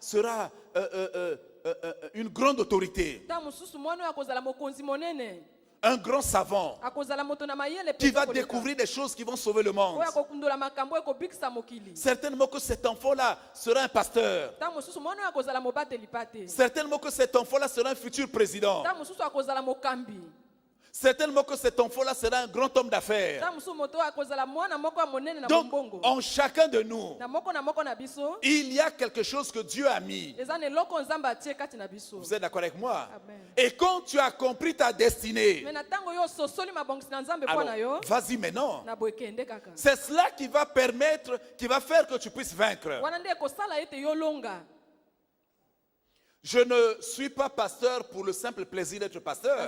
sera une grande autorité, un grand savant qui va découvrir des choses qui vont sauver le monde. Certainement que cet enfant-là sera un pasteur. Certainement que cet enfant-là sera un futur président. Certainement que cet enfant-là sera un grand homme d'affaires. Donc, en chacun de nous, il y a quelque chose que Dieu a mis. Vous êtes d'accord avec moi? Amen. Et quand tu as compris ta destinée, alors vas-y maintenant. C'est cela qui va permettre, qui va faire que tu puisses vaincre. Je ne suis pas pasteur pour le simple plaisir d'être pasteur.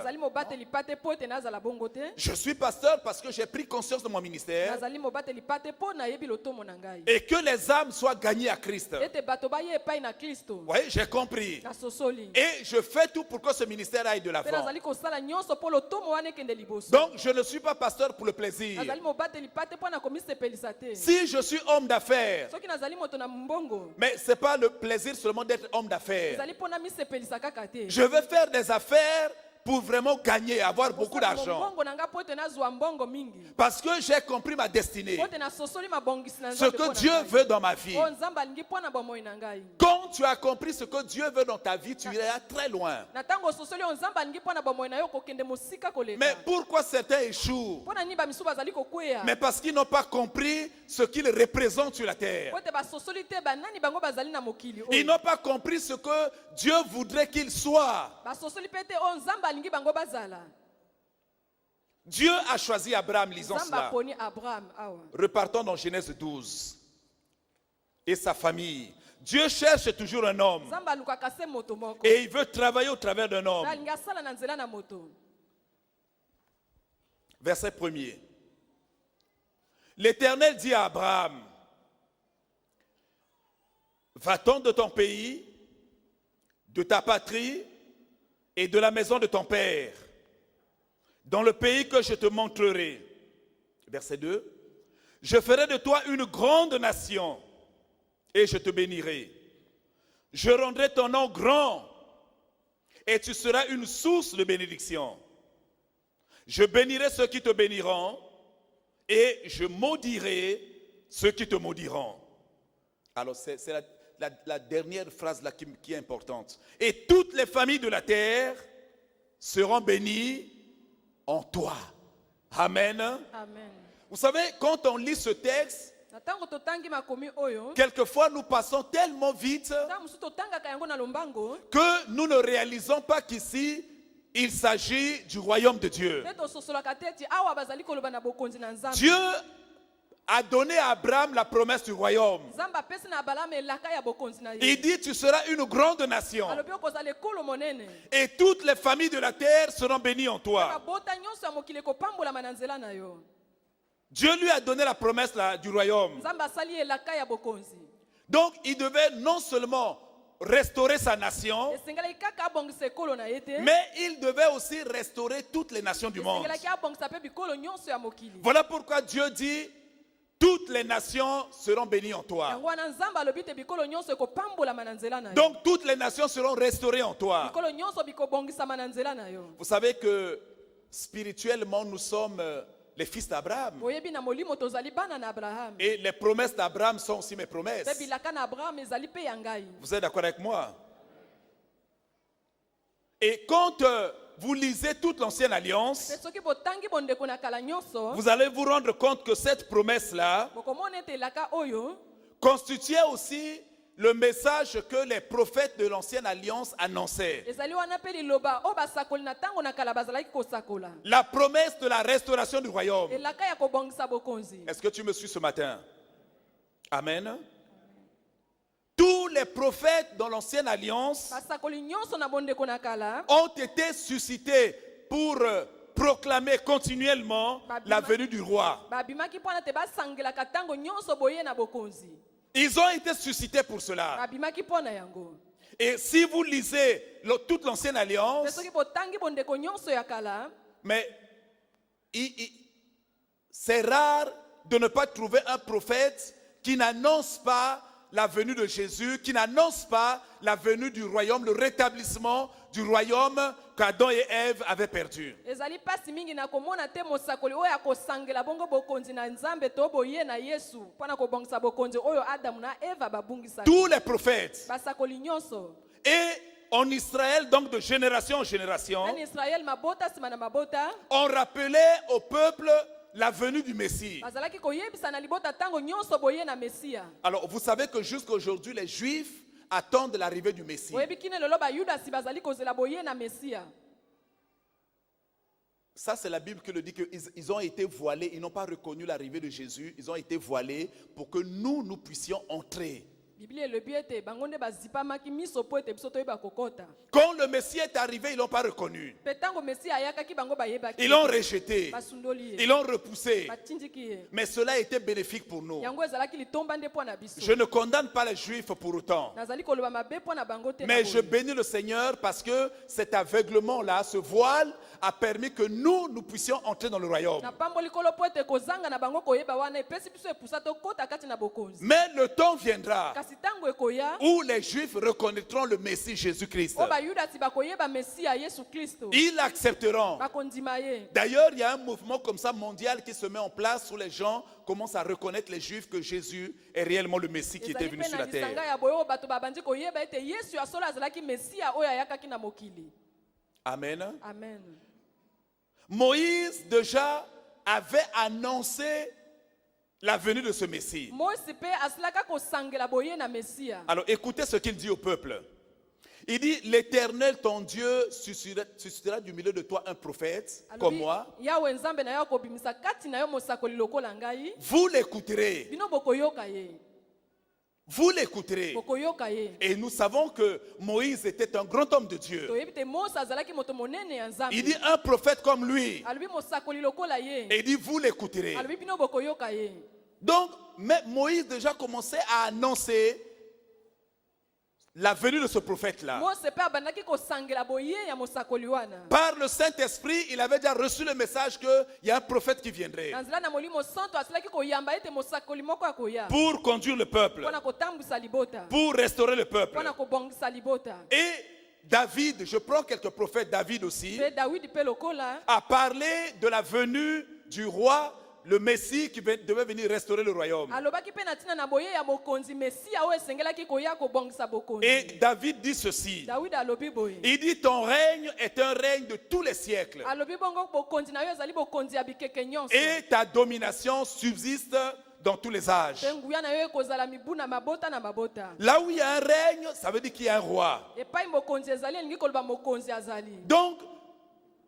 Je suis pasteur parce que j'ai pris conscience de mon ministère et que les âmes soient gagnées à Christ. Oui, j'ai compris. Et je fais tout pour que ce ministère aille de l'avant. Donc, je ne suis pas pasteur pour le plaisir. Si je suis homme d'affaires, mais ce n'est pas le plaisir seulement d'être homme d'affaires. Je veux faire des affaires pour vraiment gagner, avoir beaucoup d'argent. Parce que j'ai compris ma destinée. Ce que Dieu veut dans ma vie. Quand tu as compris ce que Dieu veut dans ta vie, tu iras très loin. Mais pourquoi certains échouent? Mais parce qu'ils n'ont pas compris ce qu'ils représentent sur la terre. Ils n'ont pas compris ce que Dieu voudrait qu'ils soient. Dieu a choisi Abraham, lisons cela. Repartons dans Genèse 12. Et sa famille. Dieu cherche toujours un homme. Et il veut travailler au travers d'un homme. Verset 1er. L'Éternel dit à Abraham, va-t'en de ton pays, de ta patrie et de la maison de ton père, dans le pays que je te montrerai. Verset 2. Je ferai de toi une grande nation et je te bénirai. Je rendrai ton nom grand et tu seras une source de bénédiction. Je bénirai ceux qui te béniront et je maudirai ceux qui te maudiront. Alors c'est la dernière phrase là qui est importante. Et toutes les familles de la terre seront bénies en toi. Amen. Amen. Vous savez, quand on lit ce texte, quelquefois nous passons tellement vite que nous ne réalisons pas qu'ici il s'agit du royaume de Dieu. Dieu a donné à Abraham la promesse du royaume. Il dit, tu seras une grande nation. Et toutes les familles de la terre seront bénies en toi. Dieu lui a donné la promesse du royaume. Donc, il devait non seulement restaurer sa nation, mais il devait aussi restaurer toutes les nations du monde. Voilà pourquoi Dieu dit, toutes les nations seront bénies en toi. Donc toutes les nations seront restaurées en toi. Vous savez que spirituellement nous sommes les fils d'Abraham. Et les promesses d'Abraham sont aussi mes promesses. Vous êtes d'accord avec moi? Et quand vous lisez toute l'ancienne alliance, vous allez vous rendre compte que cette promesse-là constituait aussi le message que les prophètes de l'ancienne alliance annonçaient. La promesse de la restauration du royaume. Est-ce que tu me suis ce matin? Amen. Tous les prophètes dans l'ancienne alliance ont été suscités pour proclamer continuellement la venue du roi. Ils ont été suscités pour cela. Et si vous lisez toute l'ancienne alliance, mais c'est rare de ne pas trouver un prophète qui n'annonce pas la venue de Jésus, qui n'annonce pas la venue du royaume, le rétablissement du royaume qu'Adam et Ève avaient perdu. ezali pasi mingi na komona te mosakoli oyo akosangela bongo bokonzi na nzambe to boye na yesu mpona kobongisa bokonzi oyo adamu na eva babungisaka Tous les prophètes. basakoli nyonso Et en Israël, donc de génération en génération, nani israel mabota nsima na mabota on rappelait au peuple la venue du Messie. bazalaki koyebisa na libota ntango nyonso boye na mesiya. Alors, vous savez que jusqu'à aujourd'hui, les Juifs attendent l'arrivée du Messie. oyebi kine lelo bayudasi bazali kozela boye na mesiya. Ça, c'est la Bible qui le dit qu'ils ont été voilés, ils n'ont pas reconnu l'arrivée de Jésus, ils ont été voilés pour que nous puissions entrer. biblia elobi ete bango nde bazipamaki miso po ete biso toyeba kokota. Quand le Messie est arrivé, ils ne l'ont pas reconnu. mpe ntango mesiya ayakaki bango bayebaki Ils l'ont rejeté, basundoli ils ye l'ont repoussé. batindiki ye Mais cela a été bénéfique pour nous. yango ezalaki litomba nde mpo na biso. Je ne condamne pas les Juifs pour autant. nazali koloba mabe mpo na bango te na Mais je boye. bénis le Seigneur parce que cet aveuglement-là, ce voile, a permis que nous puissions entrer dans le royaume. napamboli kolo po ete kozanga na bango koyeba wana epesi biso epusa tokota kati na bokonzi. Mais le temps viendra kasi ntango ekoya où les Juifs reconnaîtront le Messie Jésus-Christ. oyo bayudasi bakoyeba mesiya yesu kristo Ils l'accepteront. bakondima ye. D'ailleurs, il y a un mouvement comme ça mondial qui se met en place où les gens commencent à reconnaître les Juifs que Jésus est réellement le Messie qui était ezali venu mpe sur na la lisanga terre. ya boye oyo bato babandi koyeba ete yesu ya solo azalaki mesiya oyo ayakaki na mokili. Amen. amen. Moïse déjà avait annoncé la venue de ce Messie. mosi mpe asilaka kosangela boye na mesiya. Alors écoutez ce qu'il dit au peuple. Il dit, l'Éternel, ton Dieu, suscitera du milieu de toi un prophète comme moi. yawe nzambe na yo akobimisa kati na yo mosakoli lokola ngai. Vous l'écouterez. bino bokoyoka ye. Vous l'écouterez. bokoyoka ye. Et nous savons que Moïse était un grand homme de Dieu. toyebi te mose azalaki moto monene ya nzambe. Il dit, un prophète comme lui. alobi mosakoli lokola ye. Et il dit, vous l'écouterez. alobi bino bokoyoka ye. Donc, mais Moïse déjà commençait à annoncer la venue de ce prophète-là. mose mpe abandaki kosangela boye ya mosakoli wana. Par le Saint-Esprit, il avait déjà reçu le message qu'il y a un prophète qui viendrait na nzela na molimo santo asilaki koyamba ete mosakoli moko akoya pour conduire le peuple, mpona kotambwisa libota pour restaurer le peuple. mpona kobongisa libota. Et David, je prends quelques prophètes, David aussi, mpe dawidi mpe lokola a parlé de la venue du roi, le Messie qui devait venir restaurer le royaume. alobaki mpe na ntina na boye ya mokonzi mesiya oyo esengelaki koya kobongisa bokonzi. Et David dit ceci. dawidi alobi boye. Il dit, ton règne est un règne de tous les siècles. alobi bongo bokonzi na yo ezali bokonzi ya bikeke nyonso. Et ta domination subsiste dans tous les âges. mpe nguya na yo ekozala mibu na mabota na mabota. Là où il y a un règne, ça veut dire qu'il y a un roi. epai mokonzi ezali elingi koloba mokonzi azali. Donc,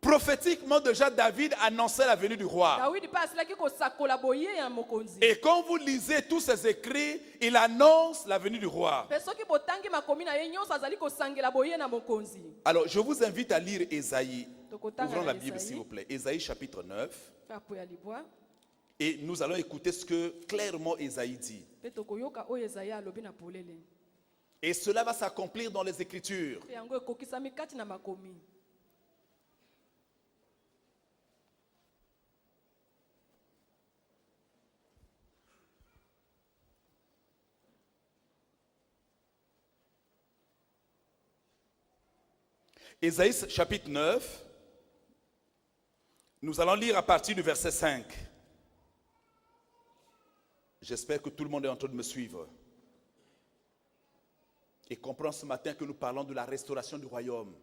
prophétiquement déjà, David annonçait la venue du roi. dawidi mpe asilaki kosakola boye ya mokonzi. Et quand vous lisez tous ces écrits, il annonce la venue du roi. mpe soki botangi makomi na ye nyonso azali kosangela boye na mokonzi. Alors, je vous invite à lire Ésaïe. Tokotanga Ouvrons na la Bible, Ésaïe. s'il vous plaît. Ésaïe chapitre 9. kapo ya libwa Et nous allons écouter ce que clairement Ésaïe dit. mpe tokoyoka oyo ezali alobi na polele. Et cela va s'accomplir dans les Écritures. mpe yango ekokisami kati na makomi. Ésaïe chapitre 9. Nous allons lire à partir du verset 5. J'espère que tout le monde est en train de me suivre. Et comprend ce matin que nous parlons de la restauration du royaume.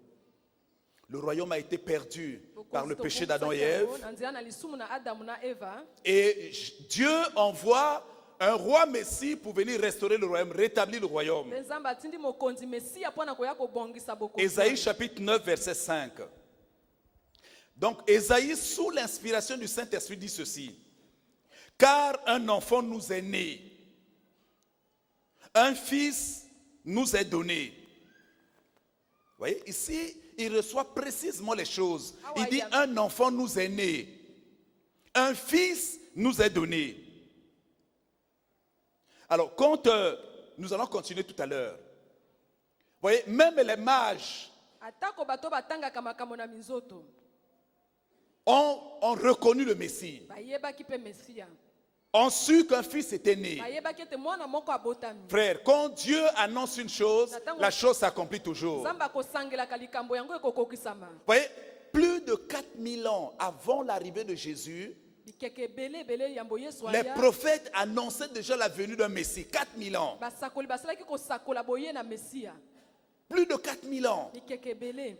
Le royaume a été perdu par le péché d'Adam et Ève. na nzela na lisumu na adamu na eva. Et Dieu envoie un roi Messie pour venir restaurer le royaume, rétablir le royaume. mpe nzambe atindi mokonzi mesiya mpona koya kobongisa bokonzi. Ésaïe chapitre 9, verset 5. Donc Ésaïe, sous l'inspiration du Saint-Esprit, dit ceci. Car un enfant nous est né, un fils nous est donné. Vous voyez, ici, il reçoit précisément les choses. Il dit, un enfant nous est né, un fils nous est donné. Alors, quand nous allons continuer tout à l'heure, vous voyez, même les mages atako bato batangaka makambo na minzoto ont reconnu le Messie. bayebaki mpe mesiya. ont su qu'un fils était né. bayebaki ete mwana moko abotami. Frère, quand Dieu annonce une chose, la chose s'accomplit toujours. nzambe akosangelaka likambo yango ekokokisama. Vous voyez, plus de 4000 ans avant l'arrivée de Jésus, bikeke ebele ebele yambo yesu les aya. prophètes annonçaient déjà la venue d'un Messie. 4000 ans. basakoli basalaki kosakola boye na mesia. Plus de 4000 ans. bikeke ebele.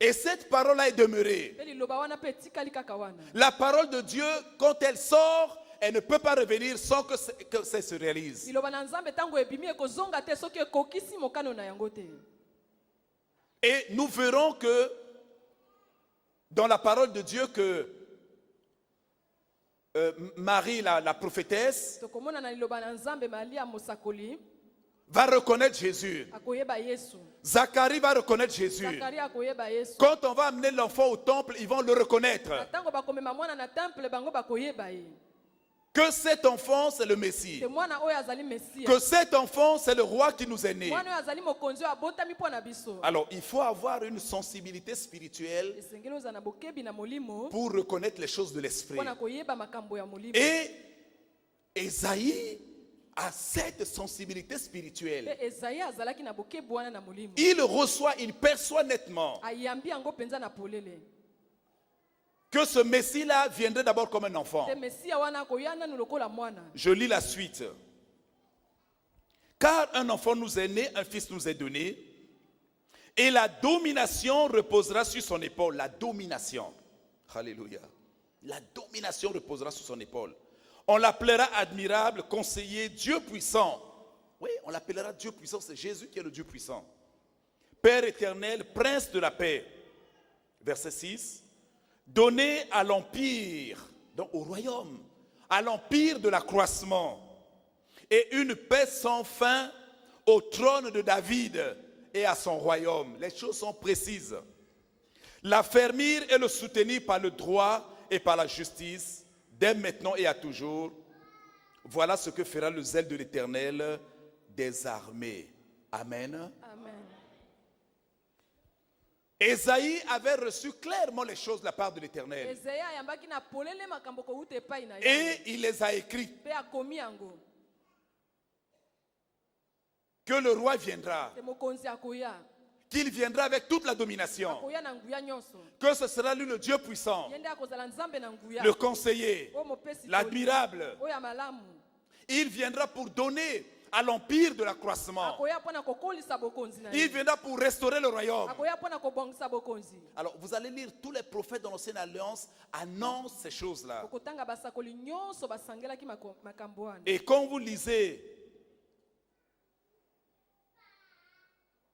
Et cette parole-là est demeurée. mpe liloba wana mpe etikali kaka wana. La parole de Dieu, quand elle sort, elle ne peut pas revenir sans que ça se réalise. liloba na nzambe ntango ebimi ekozonga te soki ekokisi mokano na yango te. Et nous verrons que dans la parole de Dieu que Marie, la prophétesse, tokomona na liloba na nzambe malia mosakoli va reconnaître Jésus. akoyeba yesu. Zacharie va reconnaître Jésus. zakari akoyeba yesu. Quand on va amener l'enfant au temple, ils vont le reconnaître. na ntango bakomema mwana na temple bango bakoyeba ye. Que cet enfant, c'est le Messie. te mwana oyo azali mesia. Que cet enfant, c'est le roi qui nous est né. mwana oyo azali mokonzi oyo abotami mpo na biso. Alors, il faut avoir une sensibilité spirituelle esengeli oza na bokebi na molimo pour reconnaître les choses de l'esprit. mpo na koyeba makambo ya molimo. Et Esaïe a cette sensibilité mpe spirituelle. ezayi azalaki na bokebi wana na molimo. Il reçoit, il perçoit nettement ayambi yango mpenza na polele. que ce Messie-là viendrait d'abord comme un enfant. te mesia wana akoya nanu lokola mwana. Je lis la suite. Car un enfant nous est né, un fils nous est donné, et la domination reposera sur son épaule. La domination. Alléluia. La domination reposera sur son épaule. On l'appellera admirable, conseiller, Dieu puissant. Oui, on l'appellera Dieu puissant, c'est Jésus qui est le Dieu puissant. Père éternel, prince de la paix. Verset 6. Donné à l'empire, donc au royaume, à l'empire de l'accroissement, et une paix sans fin au trône de David et à son royaume. Les choses sont précises. L'affermir et le soutenir par le droit et par la justice, dès maintenant et à toujours. Voilà ce que fera le zèle de l'Éternel des armées. Amen. amen. Esaïe avait reçu clairement les choses de la part de l'Éternel. ezeya ayambaki na polele makambo kouta epai na ye. Et il les a écrites. mpe akomi yango. Que le roi viendra. te mokonzi akoya. Qu'il viendra avec toute la domination. akoya na nguya nyonso. Que ce sera lui le Dieu puissant. ye nde akozala nzambe na nguya. Le conseiller. oyo mopesi toli. L'admirable. oyo ya malamu. Il viendra pour donner à l'empire de l'accroissement. akoya mpo na kokolisa bokonzi na Il ye. viendra pour restaurer le royaume. akoya mpo na kobongisa bokonzi. Alors vous allez lire tous les prophètes dans l'Ancienne Alliance annoncent ces choses-là. okotanga basakoli nyonso basangelaki makambo wana. Et quand vous lisez,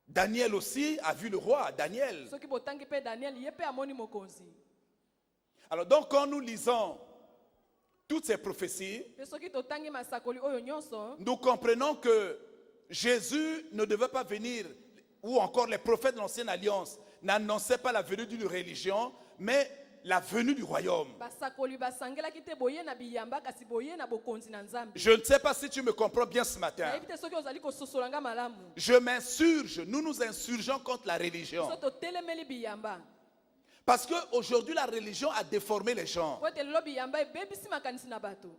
Daniel aussi a vu le roi, Daniel. soki botangi mpe daniel ye mpe amoni mokonzi. Alors donc quand nous lisons toutes ces prophéties, mpe soki totangi masakoli oyo nyonso nous comprenons que Jésus ne devait pas venir, ou encore les prophètes de l'Ancienne Alliance n'annonçaient pas la venue d'une religion, mais la venue du royaume. basakoli basangelaki te boye na biyamba kasi boye na bokonzi na nzambe. Je ne sais pas si tu me comprends bien ce matin. nayebi te soki ozali kososolanga malamu. Je m'insurge, nous nous insurgeons contre la religion. so totelemeli biyamba. Parce qu'aujourd'hui, la religion a déformé les gens. po ete lelo biyamba ebebisi makanisi na bato.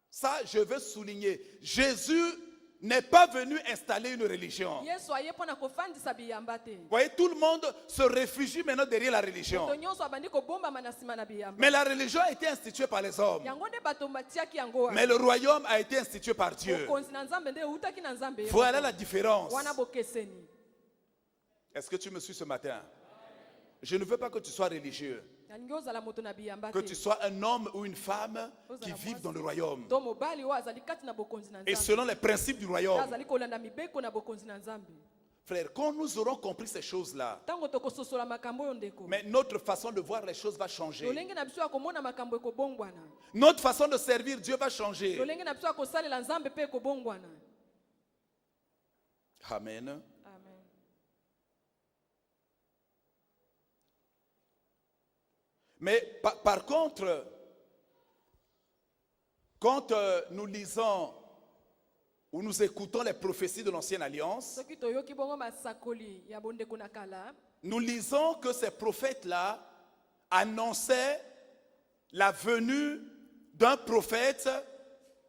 Ça, je veux souligner. Jésus n'est pas venu installer une religion. yesu aye mpo na kofandisa biyamba te. Vous voyez, tout le monde se réfugie maintenant derrière la religion. moto nyonso abandi kobombama na nsima na biyamba. Mais la religion a été instituée par les hommes. yango nde bato batiaki yango wana. Mais le royaume a été institué par Dieu. bokonzi na nzambe nde eutaki na nzambe ye Voilà moko. la différence. wana bokeseni. Est-ce que tu me suis ce matin? Je ne veux pas que tu sois religieux. nalingi ozala moto na biyamba Que te. tu sois un homme ou une femme qui vivent dans le royaume. to mobali oyo azali kati na bokonzi na Et nzambe. selon les principes du royaume. azali kolanda mibeko na bokonzi na nzambe. Frère, quand nous aurons compris ces choses-là, ntango tokososola makambo oyo ndeko. mais notre façon de voir les choses va changer. lolenge na biso ya komona makambo ekobongwana. Notre façon de servir Dieu va changer. lolenge na biso ya kosalela nzambe mpe ekobongwana. Amen. amen. Mais par contre, quand nous lisons ou nous écoutons les prophéties de l'Ancienne Alliance, soki toyoki bongo masakoli ya bondeko na kala. nous lisons que ces prophètes-là annonçaient la venue d'un prophète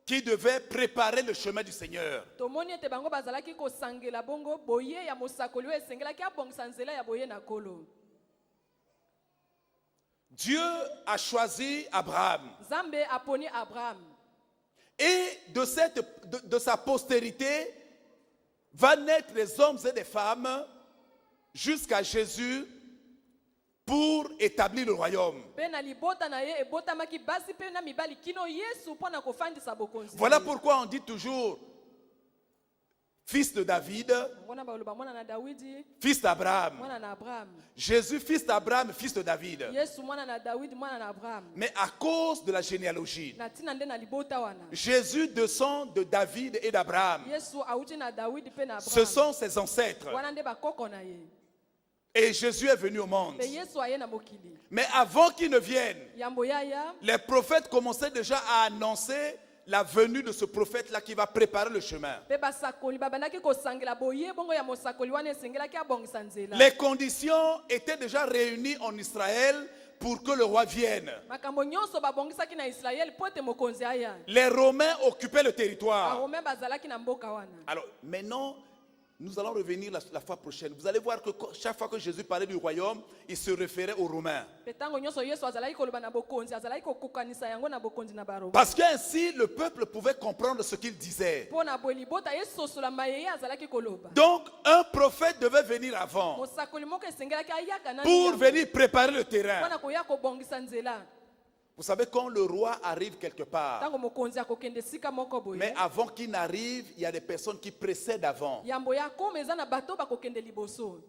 qui devait préparer le chemin du Seigneur. tomoni ete bango bazalaki kosangela bongo boye ya mosakoli oyo esengelaki abongisa nzela ya boye na kolo. Dieu a choisi Abraham. Nzambe aponi Abraham. Et de sa postérité va naître des hommes et des femmes jusqu'à Jésus pour établir le royaume. Pe na libota na ye ebotamaki basi pe na mibali kino Yesu mpona kofandisa bokonzi. Voilà pourquoi on dit toujours fils de David, Ngona baloba mwana na Dawidi, fils d'Abraham. mwana na Abraham. Jésus, fils d'Abraham, fils de David. Yesu mwana na Dawidi, mwana na Abraham. Mais à cause de la généalogie, Na tina nde na libota wana. Jésus descend de David et d'Abraham. Yesu auti na Dawidi pe na Abraham. Ce sont ses ancêtres. Wana nde bakoko na ye. Et Jésus est venu au monde. Pe Yesu aye na mokili. Mais avant qu'il ne vienne, Yambo yaya, les prophètes commençaient déjà à annoncer la venue de ce prophète-là qui va préparer le chemin. pe basakoli babandaki kosangela boye bongo ya mosakoli wana esengelaki abongisa nzela. Les conditions étaient déjà réunies en Israël pour que le roi vienne. Makambo nyonso babongisaki na Israeli po ete mokonzi aya. Les Romains occupaient le territoire. Arome bazalaki na mboka wana. Alors maintenant, nous allons revenir la fois prochaine. Vous allez voir que chaque fois que Jésus parlait du royaume, il se référait aux Romains. Pe tango nyonso Yesu azalaki koloba na bokonzi, azalaki kokukanisa yango na bokonzi na baroma. Parce qu'ainsi, le peuple pouvait comprendre ce qu'il disait. Po na boye libota yesosola mayeye azalaki koloba. Donc, un prophète devait venir avant Mosakoli moko esengelaki ayaka na pour venir préparer le terrain. mpona koya kobongisa nzela. Vous savez, quand le roi arrive quelque part, Tango mokonzi akokende sika moko boye. mais avant qu'il n'arrive, il y a des personnes qui précèdent avant. Yambo ya koma eza na bato bakokende liboso.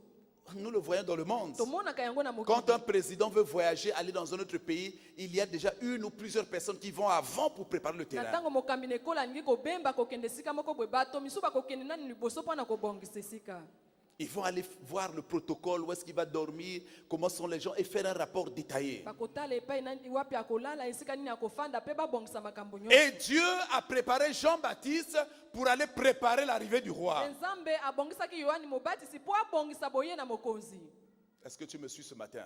Nous le voyons dans le monde. Tomonaka yango na mokili. Quand un président veut voyager, aller dans un autre pays, il y a déjà une ou plusieurs personnes qui vont avant pour préparer le Na terrain. tango mokambi na ekolo alingi kobemba kokende sika moko boye bato misu bakokende nani liboso mpona kobongisa esika. Ils vont aller voir le protocole, où est-ce qu'il va dormir, comment sont les gens, et faire un rapport détaillé. Bakotala epai nani wapi akolala esika nini akofanda pe babongisa makambo nyonso. Et Dieu a préparé Jean-Baptiste pour aller préparer l'arrivée du roi. Nzambe abongisaki Yohani Mobatisi po abongisa boye na mokonzi. Est-ce que tu me suis ce matin?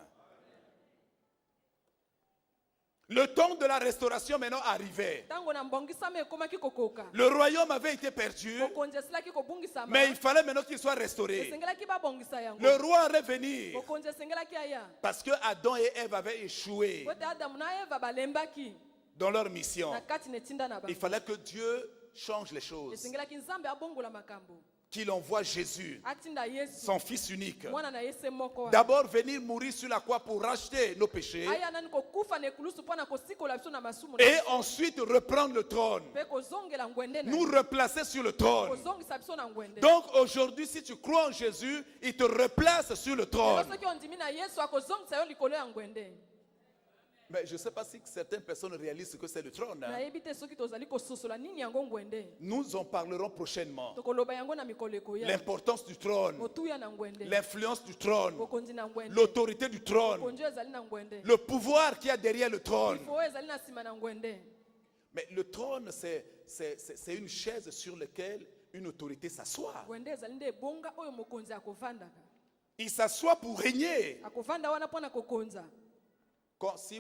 Le temps de la restauration maintenant arrivait. Tango na mbongisama ekomaki kokoka. Le royaume avait été perdu, Mokonzi asilaki kobungisama. mais il fallait maintenant qu'il soit restauré. Esengelaki babongisa yango. Le roi allait venir Mokonzi esengelaki aya. parce que Adam et Ève avaient échoué Po ete Adamu na Eva balembaki dans leur mission. na kati netinda na Il bango. fallait que Dieu change les choses, Esengelaki Nzambe abongola makambo. qu'il envoie Jésus, Atinda Yesu. son fils unique, Mwana na Yesu moko wana. d'abord venir mourir sur la croix pour racheter nos péchés Aya nani kokufa na ekulusu mpona kosikola biso na masumu na et biso. ensuite reprendre le trône, Pe kozongela ngwende na nous replacer sur le trône. kozongisa biso na ngwende. Donc aujourd'hui, si tu crois en Jésus, il te replace sur le trône. Lelo soki ondimi na Yesu akozongisa yo likolo ya ngwende. Mais je ne sais pas si certaines personnes réalisent ce que c'est le trône. Nayebi te soki tozali kososola nini yango ngwende. Nous en parlerons prochainement. Tokoloba yango na mikolo ekoya. L'importance du trône, Motuya na ngwende. l'influence du trône, Bokonzi na ngwende. l'autorité du trône, Bokonzi ezali na ngwende. le pouvoir qu'il y a derrière le trône. Ifo ezali na sima na ngwende. Mais le trône, c'est une chaise sur laquelle une autorité s'assoit. Ngwende ezali nde ebonga oyo mokonzi akovandaka. Il s'assoit pour régner. Akovanda wana mpona kokonza. Si